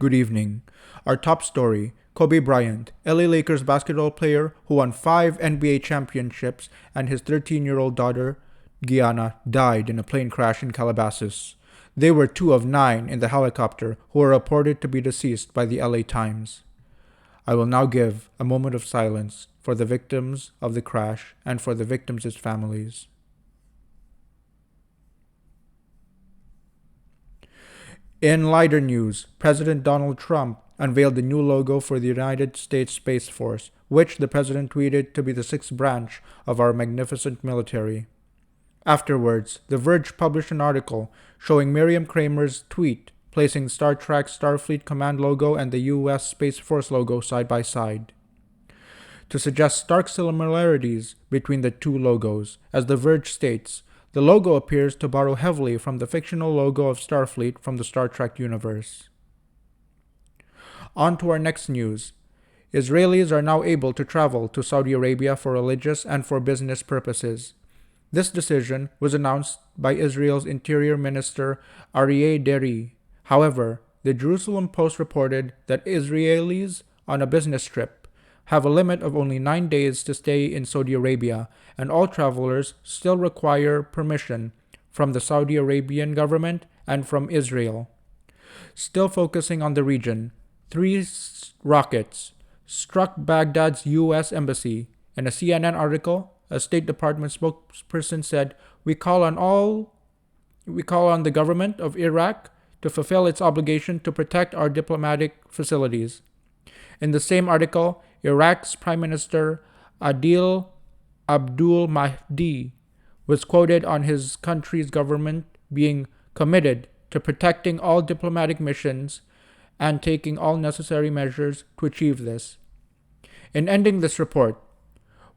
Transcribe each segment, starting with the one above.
Good evening. Our top story: Kobe Bryant, LA Lakers basketball player who won 5 NBA championships, and his 13-year-old daughter, Gianna, died in a plane crash in Calabasas. They were 2 of 9 in the helicopter who were reported to be deceased by the LATimes. I will now give a moment of silence for the victims of the crash and for the victims' families. In lighter news, President Donald Trump unveiled the new logo for the United States Space Force, which the president tweeted to be the sixth branch of our magnificent military. Afterwards, The Verge published an article showing Miriam Kramer's tweet, placing Star Trek's Starfleet Command logo and the U.S. Space Force logo side by side, to suggest stark similarities between the two logos. As The Verge states, the logo appears to borrow heavily from the fictional logo of Starfleet from the Star Trek universe. On to our next news. Israelis are now able to travel to Saudi Arabia for religious and for business purposes. This decision was announced by Israel's Interior Minister Aryeh Deri. However, the Jerusalem Post reported that Israelis on a business trip have a limit of only 9 days to stay in Saudi Arabia, and all travelers still require permission from the Saudi Arabian government and from Israel. Still focusing on the region, 3 rockets struck Baghdad's U.S. embassy. In a CNN article, a State Department spokesperson said, We call on the government of Iraq to fulfill its obligation to protect our diplomatic facilities." In the same article, Iraq's Prime Minister Adil Abdul Mahdi was quoted on his country's government being committed to protecting all diplomatic missions and taking all necessary measures to achieve this. In ending this report,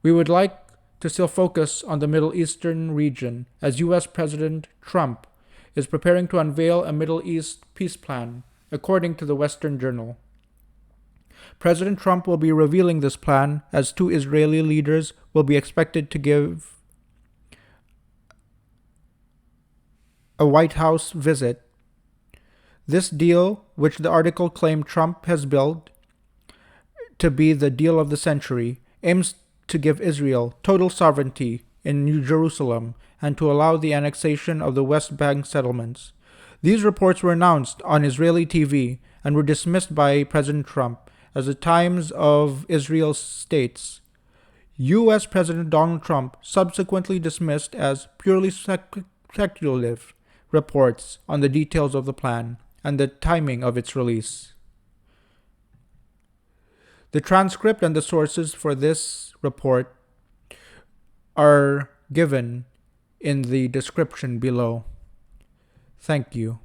we would like to still focus on the Middle Eastern region, as U.S. President Trump is preparing to unveil a Middle East peace plan, according to the Western Journal. President Trump will be revealing this plan as 2 Israeli leaders will be expected to give a White House visit. This deal, which the article claimed Trump has billed to be the deal of the century, aims to give Israel total sovereignty in New Jerusalem and to allow the annexation of the West Bank settlements. These reports were announced on Israeli TV and were dismissed by President Trump. As the Times of Israel states, U.S. President Donald Trump subsequently dismissed as purely speculative reports on the details of the plan and the timing of its release. The transcript and the sources for this report are given in the description below. Thank you.